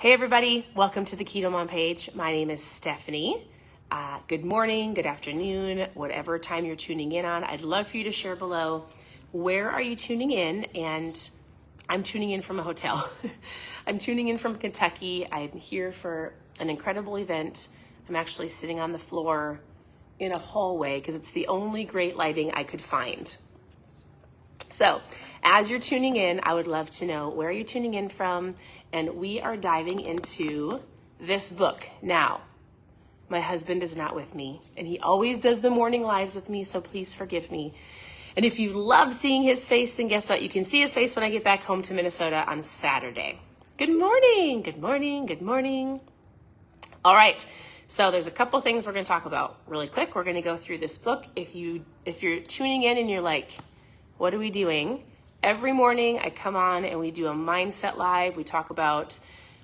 Hey everybody, welcome to the KetoMom page. My name is Stephanie. Good morning, good afternoon, whatever time you're tuning in on. I'd love for you to share below, where are you tuning in? And I'm tuning in from a hotel. I'm tuning in from Kentucky. I'm here for an incredible event. I'm actually sitting on the floor in a hallway because it's the only great lighting I could find. So as you're tuning in, I would love to know where you're tuning in from, and we are diving into this book. Now, my husband is not with me, and he always does the morning lives with me, so please forgive me. And if you love seeing his face, then guess what? You can see his face when I get back home to Minnesota on Saturday. Good morning, good morning, good morning. All right, so there's a couple things we're gonna talk about really quick. We're gonna go through this book. If you're tuning in and you're like, what are we doing? Every morning I come on and we do a mindset live. We talk about,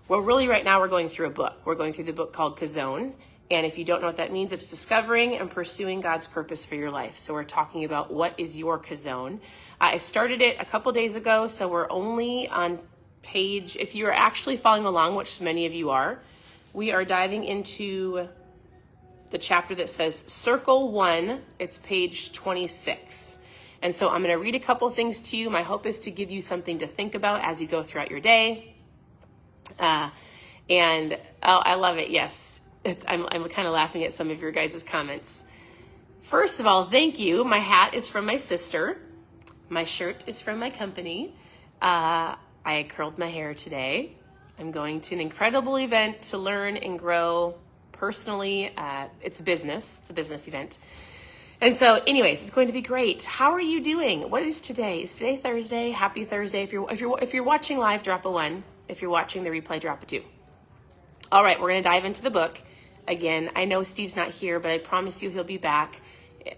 well, really right now we're going through a book. We're going through the book called Chazown. And if you don't know what that means, it's discovering and pursuing God's purpose for your life. So we're talking about what is your Chazown. I started it a couple days ago, so we're only on page, if you're actually following along, which many of you are, we are diving into the chapter that says Circle 1. It's page 26. And so I'm going to read a couple things to you. My hope is to give you something to think about as you go throughout your day. I love it. Yes, I'm kind of laughing at some of your guys' comments. First of all, thank you. My hat is from my sister. My shirt is from my company. I curled my hair today. I'm going to an incredible event to learn and grow personally. It's a business event. And so anyways, it's going to be great. How are you doing? What is today? Is today Thursday? Happy Thursday. If you're watching live, drop a 1. If you're watching the replay, drop a 2. All right, we're going to dive into the book. Again, I know Steve's not here, but I promise you he'll be back.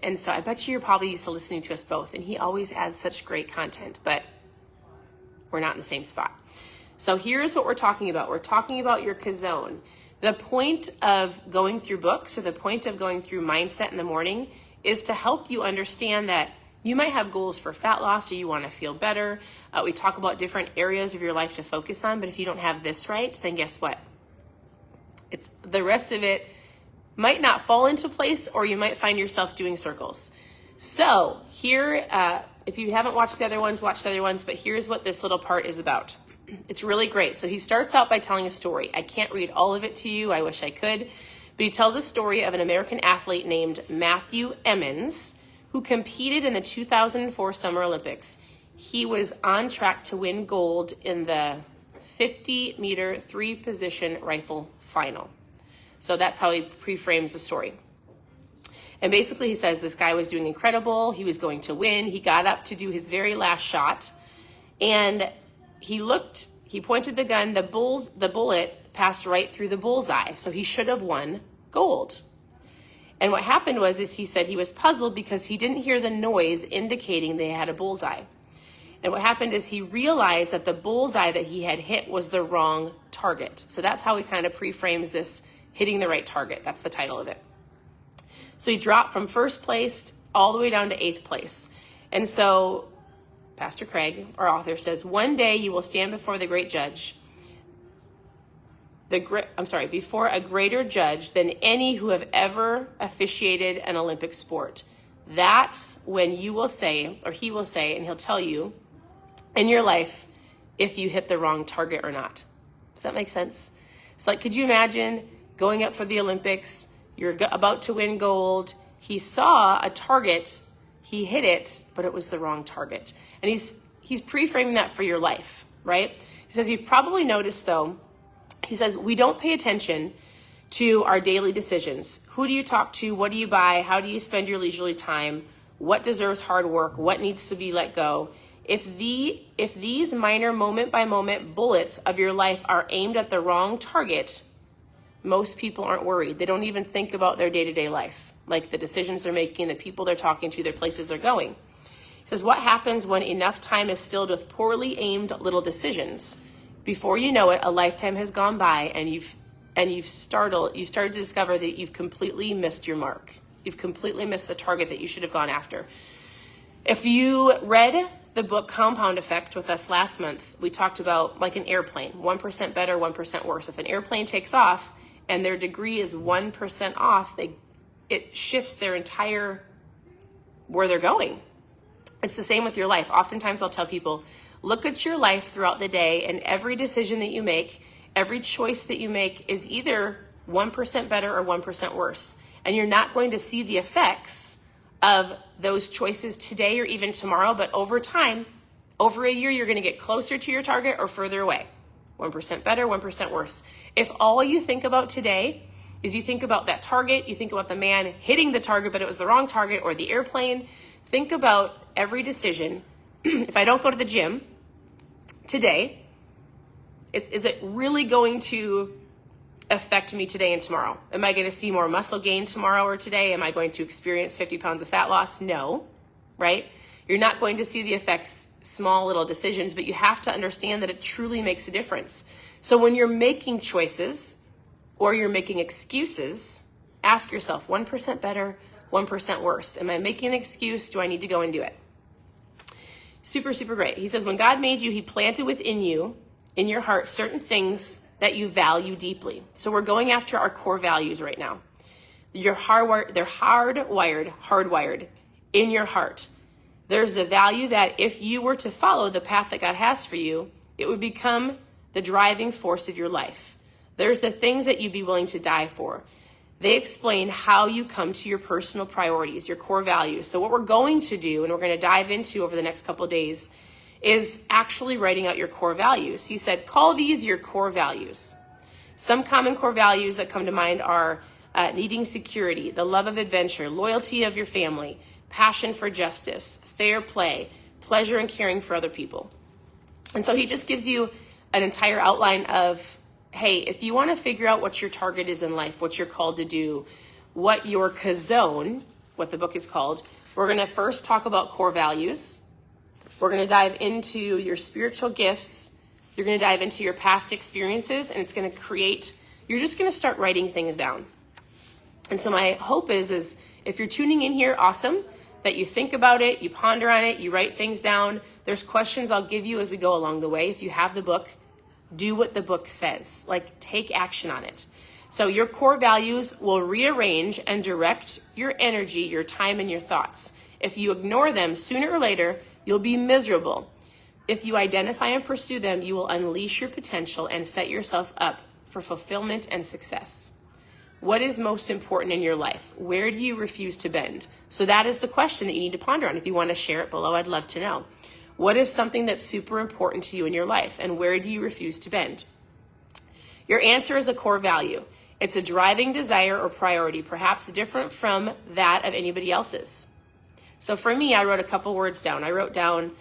And so I bet you're probably used to listening to us both, and he always adds such great content, but we're not in the same spot. So here's what we're talking about. We're talking about your Chazown. The point of going through books, or the point of going through mindset in the morning, is to help you understand that you might have goals for fat loss, or you want to feel better. We talk about different areas of your life to focus on, but if you don't have this right, then guess what? It's the rest of it might not fall into place, or you might find yourself doing circles. So here, if you haven't watched the other ones, watch the other ones, but here's what this little part is about. It's really great. So he starts out by telling a story. I can't read all of it to you. I wish I could. But he tells a story of an American athlete named Matthew Emmons, who competed in the 2004 Summer Olympics. He was on track to win gold in the 50-meter three-position rifle final. So that's how he pre-frames the story. And basically he says this guy was doing incredible. He was going to win. He got up to do his very last shot. And he pointed the gun, the bullet passed right through the bullseye. So he should have won gold. And what happened was he said he was puzzled because he didn't hear the noise indicating they had a bullseye. And what happened is he realized that the bullseye that he had hit was the wrong target. So that's how he kind of pre-frames this, hitting the right target. That's the title of it. So he dropped from first place all the way down to 8th place. And so Pastor Craig, our author, says, one day you will stand before the great judge, before a greater judge than any who have ever officiated an Olympic sport. That's when you will say, or he will say, and he'll tell you in your life if you hit the wrong target or not. Does that make sense? It's like, could you imagine going up for the Olympics? You're about to win gold. He saw a target. He hit it, but it was the wrong target. And he's pre-framing that for your life, right? He says, you've probably noticed though, he says, we don't pay attention to our daily decisions. Who do you talk to? What do you buy? How do you spend your leisurely time? What deserves hard work? What needs to be let go? If these minor moment by moment bullets of your life are aimed at the wrong target, most people aren't worried. They don't even think about their day-to-day life, like the decisions they're making, the people they're talking to, the places they're going. He says, what happens when enough time is filled with poorly aimed little decisions? Before you know it, a lifetime has gone by, and you've started to discover that you've completely missed your mark. You've completely missed the target that you should have gone after. If you read the book Compound Effect with us last month, we talked about like an airplane, 1% better, 1% worse. If an airplane takes off and their degree is 1% off, it shifts their entire where they're going. It's the same with your life. Oftentimes I'll tell people, look at your life throughout the day, and every decision that you make, every choice that you make is either 1% better or 1% worse. And you're not going to see the effects of those choices today or even tomorrow, but over time, over a year, you're going to get closer to your target or further away. 1% better, 1% worse. If all you think about today is you think about that target, you think about the man hitting the target, but it was the wrong target, or the airplane, think about every decision. If I don't go to the gym today, is it really going to affect me today and tomorrow? Am I going to see more muscle gain tomorrow or today? Am I going to experience 50 pounds of fat loss? No, right? You're not going to see the effects, small little decisions, but you have to understand that it truly makes a difference. So when you're making choices or you're making excuses, ask yourself, 1% better, 1% worse. Am I making an excuse? Do I need to go and do it? Super, super great. He says, when God made you, he planted within you, in your heart, certain things that you value deeply. So we're going after our core values right now. They're hardwired in your heart. There's the value that if you were to follow the path that God has for you, it would become the driving force of your life. There's the things that you'd be willing to die for. They explain how you come to your personal priorities, your core values. So what we're going to do, and we're going to dive into over the next couple of days, is actually writing out your core values. He said, call these your core values. Some common core values that come to mind are needing security, the love of adventure, loyalty of your family, passion for justice, fair play, pleasure and caring for other people. And so he just gives you an entire outline of, hey, if you want to figure out what your target is in life, what you're called to do, what your Chazown, what the book is called, we're going to first talk about core values. We're going to dive into your spiritual gifts. You're going to dive into your past experiences, and it's going to you're just going to start writing things down. And so my hope is if you're tuning in here, awesome, that you think about it, you ponder on it, you write things down. There's questions I'll give you as we go along the way. If you have the book, do what the book says, like take action on it. So your core values will rearrange and direct your energy, your time, and your thoughts. If you ignore them, sooner or later, you'll be miserable. If you identify and pursue them, you will unleash your potential and set yourself up for fulfillment and success. What is most important in your life? Where do you refuse to bend? So that is the question that you need to ponder on. If you want to share it below, I'd love to know. What is something that's super important to you in your life, and where do you refuse to bend? Your answer is a core value. It's a driving desire or priority, perhaps different from that of anybody else's. So for me, I wrote a couple words down. I wrote down,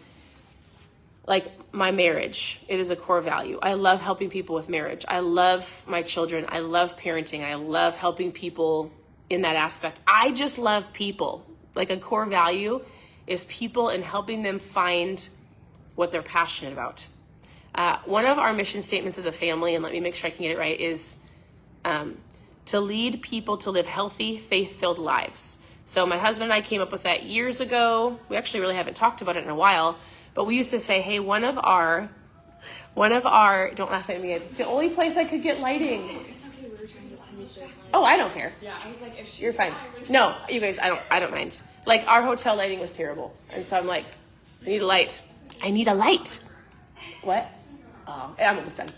like, my marriage. It is a core value. I love helping people with marriage. I love my children. I love parenting. I love helping people in that aspect. I just love people. Like, a core value is people and helping them find what they're passionate about. One of our mission statements as a family, and let me make sure I can get it right, is to lead people to live healthy, faith-filled lives. So my husband and I came up with that years ago. We actually really haven't talked about it in a while, but we used to say, hey, one of our, don't laugh at me, it's the only place I could get lighting. It's okay, we were trying to finish it. Oh, I don't care. Yeah, I was like, if she's You're fine. No, you guys, I don't mind. Like, our hotel lighting was terrible. And so I'm like, I need a light. I need a light. What? Oh, I'm almost done.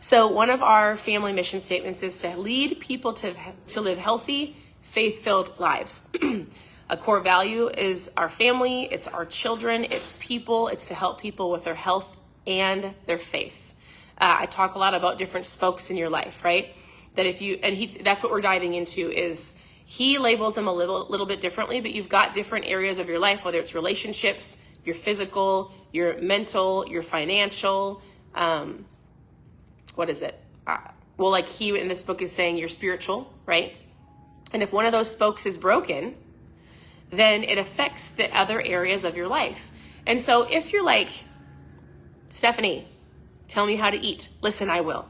So one of our family mission statements is to lead people to live healthy, faith-filled lives. A core value is our family, it's our children, it's people, it's to help people with their health and their faith. I talk a lot about different spokes in your life, right? That if you, that's what we're diving into, is he labels them a little bit differently, but you've got different areas of your life, whether it's relationships, your physical, your mental, your financial, what is it? Well, like he in this book is saying, your spiritual, right? And if one of those spokes is broken, then it affects the other areas of your life. And so if you're like, Stephanie, tell me how to eat. Listen, I will.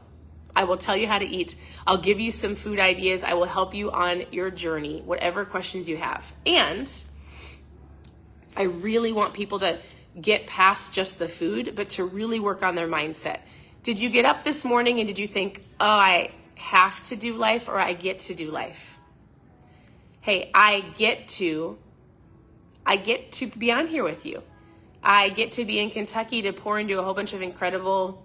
I will tell you how to eat. I'll give you some food ideas. I will help you on your journey, whatever questions you have. And I really want people to get past just the food, but to really work on their mindset. Did you get up this morning and did you think, oh, I have to do life or I get to do life? Hey, I get to be on here with you. I get to be in Kentucky to pour into a whole bunch of incredible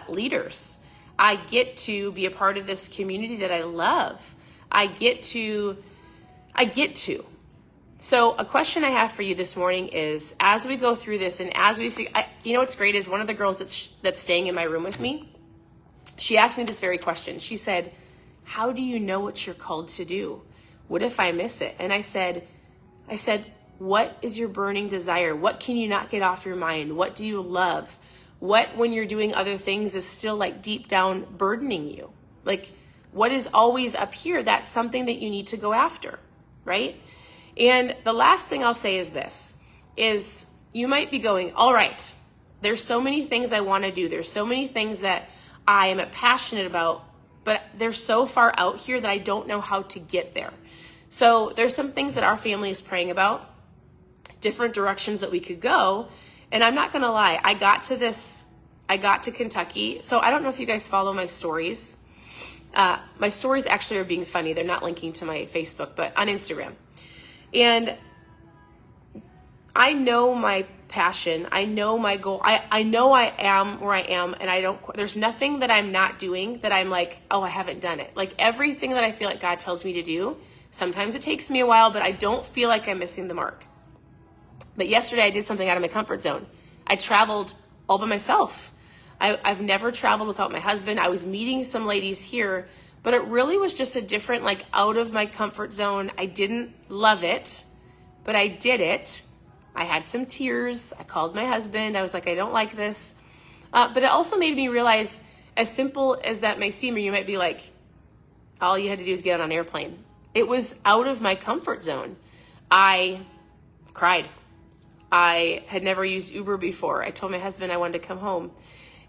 leaders. I get to be a part of this community that I love. I get to. So a question I have for you this morning is, as we go through this and as we figure, you know what's great is one of the girls that's staying in my room with me, she asked me this very question. She said, how do you know what you're called to do? What if I miss it? And I said, what is your burning desire? What can you not get off your mind? What do you love? What, when you're doing other things, is still like deep down burdening you? Like, what is always up here? That's something that you need to go after, right? And the last thing I'll say is this, is you might be going, all right, there's so many things I want to do. There's so many things that I am passionate about, but they're so far out here that I don't know how to get there. So there's some things that our family is praying about, different directions that we could go. And I'm not going to lie, I got to Kentucky. So I don't know if you guys follow my stories. My stories actually are being funny. They're not linking to my Facebook, but on Instagram. And I know my passion. I know my goal. I know I am where I am, and there's nothing that I'm not doing that I'm like, oh, I haven't done it. Like everything that I feel like God tells me to do, sometimes it takes me a while, but I don't feel like I'm missing the mark. But yesterday I did something out of my comfort zone. I traveled all by myself. I've never traveled without my husband. I was meeting some ladies here, but it really was just a different, like out of my comfort zone. I didn't love it, but I did it. I had some tears. I called my husband. I was like, I don't like this. But it also made me realize, as simple as that may seem, or you might be like, all you had to do is get on an airplane. It was out of my comfort zone. I cried. I had never used Uber before. I told my husband I wanted to come home.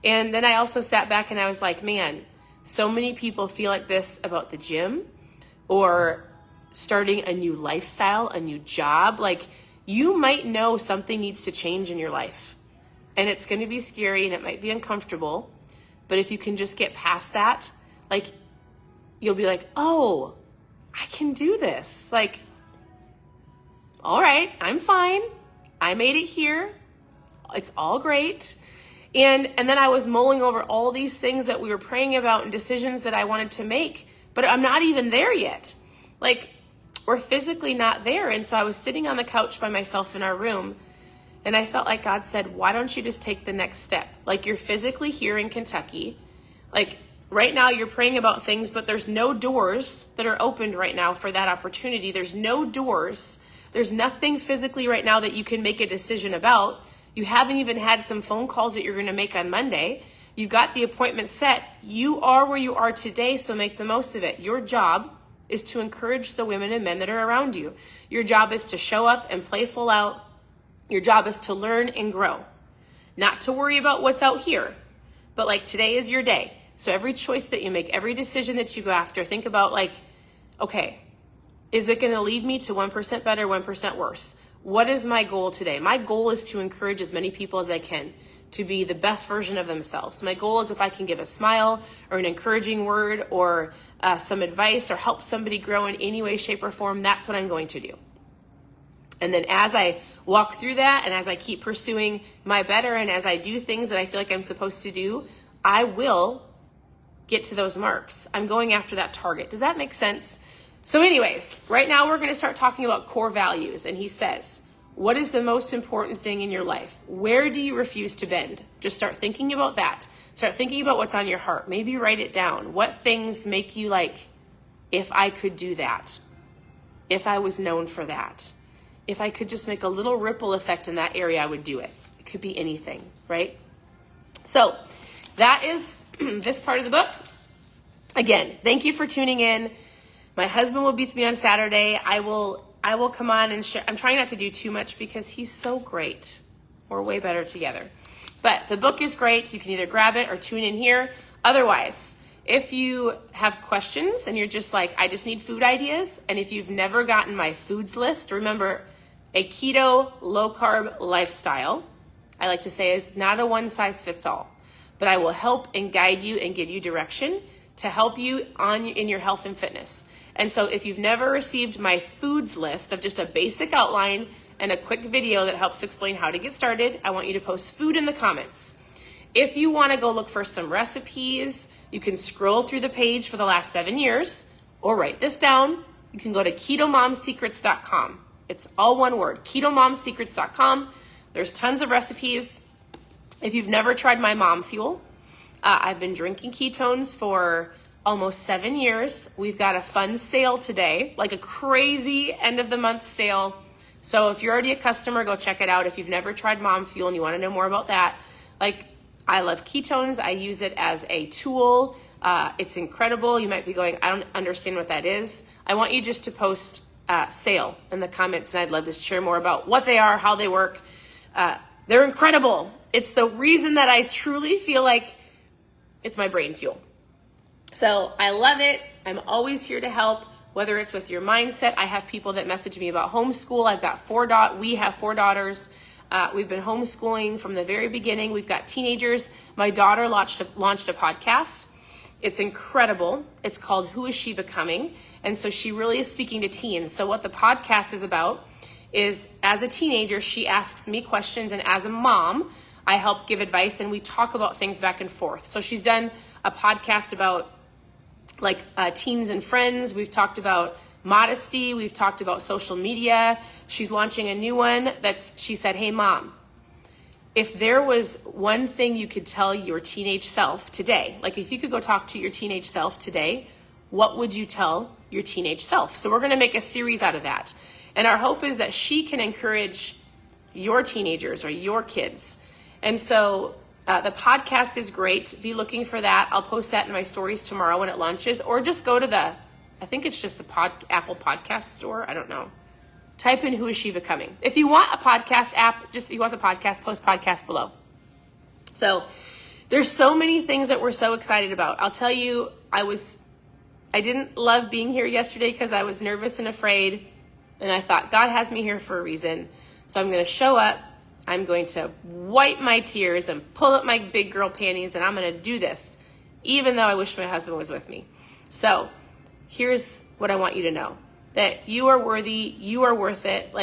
And then I also sat back and I was like, man, so many people feel like this about the gym or starting a new lifestyle, a new job. Like, you might know something needs to change in your life, and it's going to be scary and it might be uncomfortable. But if you can just get past that, like, you'll be like, oh, I can do this. Like, all right, I'm fine. I made it here. It's all great. And then I was mulling over all these things that we were praying about and decisions that I wanted to make, but I'm not even there yet. Like, we're physically not there. And so I was sitting on the couch by myself in our room, and I felt like God said, why don't you just take the next step? Like, you're physically here in Kentucky. Like, right now you're praying about things, but there's no doors that are opened right now for that opportunity. There's no doors. There's nothing physically right now that you can make a decision about. You haven't even had some phone calls that you're going to make on Monday. You've got the appointment set. You are where you are today, so make the most of it. Your job is to encourage the women and men that are around you. Your job is to show up and play full out. Your job is to learn and grow. Not to worry about what's out here, but like, today is your day. So every choice that you make, every decision that you go after, think about like, okay, is it going to lead me to 1% better, 1% worse? What is my goal today? My goal is to encourage as many people as I can to be the best version of themselves. My goal is, if I can give a smile or an encouraging word or some advice or help somebody grow in any way, shape, or form, that's what I'm going to do. And then as I walk through that, and as I keep pursuing my better, and as I do things that I feel like I'm supposed to do, I will get to those marks. I'm going after that target. Does that make sense? So anyways, right now we're going to start talking about core values. And he says, what is the most important thing in your life? Where do you refuse to bend? Just start thinking about that. Start thinking about what's on your heart. Maybe write it down. What things make you like, if I could do that, if I was known for that, if I could just make a little ripple effect in that area, I would do it. It could be anything, right? So that is this part of the book. Again, thank you for tuning in. My husband will be with me on Saturday. I will come on and share. I'm trying not to do too much because he's so great. We're way better together. But the book is great. You can either grab it or tune in here. Otherwise, if you have questions and you're just like, I just need food ideas, and if you've never gotten my foods list, remember, A keto, low-carb lifestyle, I like to say, is not a one-size-fits-all, but I will help and guide you and give you direction to help you in your health and fitness. And so if you've never received my foods list of just a basic outline and a quick video that helps explain how to get started, I want you to post food in the comments. If you want to go look for some recipes, you can scroll through the page for the last 7 years or write this down. You can go to KetoMomSecrets.com. It's all one word, KetoMomSecrets.com. There's tons of recipes. If you've never tried my mom fuel, I've been drinking ketones for almost 7 years. We've got a fun sale today, like a crazy end of the month sale. So if you're already a customer, go check it out. If you've never tried mom fuel and you want to know more about that, I love ketones. I use it as a tool. It's incredible. You might be going, I don't understand what that is. I want you just to post sale in the comments, and I'd love to share more about what they are, how they work. They're incredible. It's the reason that I truly feel like it's my brain fuel. So I love it. I'm always here to help, whether it's with your mindset. I have people that message me about homeschool. We have 4 daughters. We've been homeschooling from the very beginning. We've got teenagers. My daughter launched a podcast. It's incredible. It's called Who Is She Becoming? And so she really is speaking to teens. So what the podcast is about is, as a teenager, she asks me questions, and as a mom, I help give advice, and we talk about things back and forth. So she's done a podcast about teens and friends. We've talked about modesty. We've talked about social media. She's launching a new one she said, hey mom, if there was one thing you could tell your teenage self today, if you could go talk to your teenage self today, what would you tell your teenage self? So we're going to make a series out of that. And our hope is that she can encourage your teenagers or your kids. And so the podcast is great. Be looking for that. I'll post that in my stories tomorrow when it launches, or just go to I think it's just the Apple Podcast store. I don't know. Type in Who Is She Becoming? If you want a podcast app, if you want the podcast, post podcast below. So there's so many things that we're so excited about. I'll tell you, I didn't love being here yesterday because I was nervous and afraid. And I thought, God has me here for a reason. So I'm going to show up. I'm going to wipe my tears and pull up my big girl panties, and I'm going to do this, even though I wish my husband was with me. So here's what I want you to know. That you are worthy, you are worth it.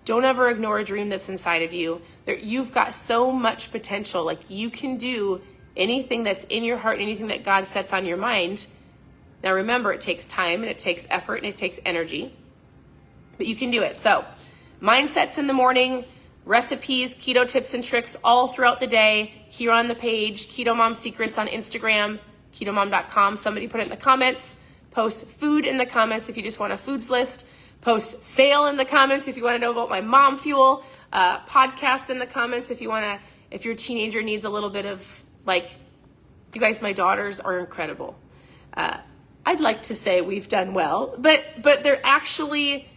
Don't ever ignore a dream that's inside of you. You've got so much potential. You can do anything that's in your heart, anything that God sets on your mind. Now remember, it takes time and it takes effort and it takes energy, but you can do it. So mindsets in the morning, recipes, keto tips and tricks all throughout the day here on the page, Keto Mom Secrets on Instagram, ketomom.com. Somebody put it in the comments. Post food in the comments if you just want a foods list. Post sale in the comments if you want to know about my mom fuel. Podcast in the comments if your teenager needs a little bit of you guys, my daughters are incredible. I'd like to say we've done well, but they're actually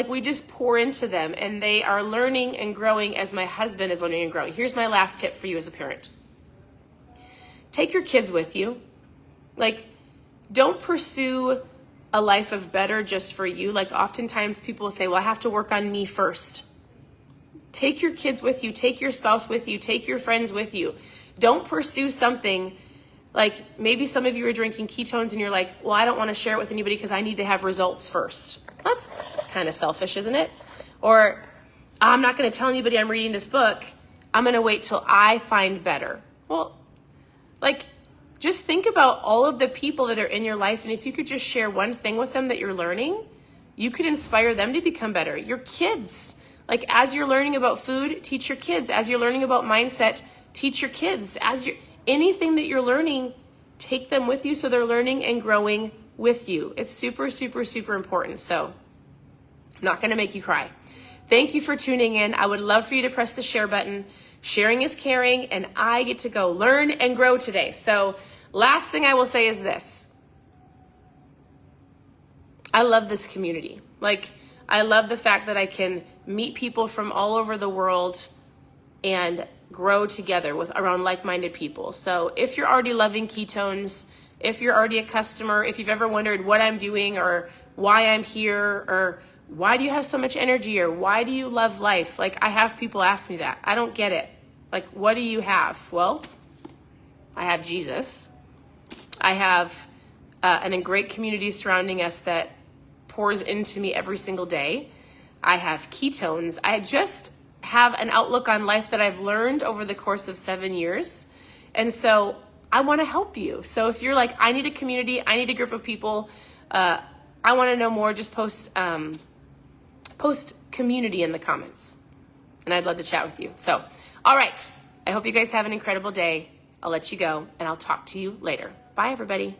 we just pour into them, and they are learning and growing as my husband is learning and growing. Here's my last tip for you as a parent. Take your kids with you. Don't pursue a life of better just for you. Oftentimes people will say, well, I have to work on me first. Take your kids with you. Take your spouse with you. Take your friends with you. Don't pursue something maybe some of you are drinking ketones and you're well, I don't want to share it with anybody because I need to have results first. That's kind of selfish, isn't it? Or I'm not going to tell anybody I'm reading this book. I'm going to wait till I find better. Well, just think about all of the people that are in your life, and if you could just share one thing with them that you're learning, you could inspire them to become better. Your kids, as you're learning about food, teach your kids. As you're learning about mindset, teach your kids. Anything that you're learning, take them with you so they're learning and growing with you. It's super, super, super important. So I'm not going to make you cry. Thank you for tuning in. I would love for you to press the share button. Sharing is caring, and I get to go learn and grow today. So last thing I will say is this. I love this community. I love the fact that I can meet people from all over the world and grow together around like-minded people. So if you're already loving ketones, if you're already a customer, if you've ever wondered what I'm doing or why I'm here or why do you have so much energy? Or why do you love life? Like, I have people ask me that. I don't get it. Like, what do you have? Well, I have Jesus. I have a great community surrounding us that pours into me every single day. I have ketones. I just have an outlook on life that I've learned over the course of 7 years. And so I want to help you. So if you're like, I need a community, I need a group of people, I want to know more, just post community in the comments. And I'd love to chat with you. So, all right. I hope you guys have an incredible day. I'll let you go and I'll talk to you later. Bye, everybody.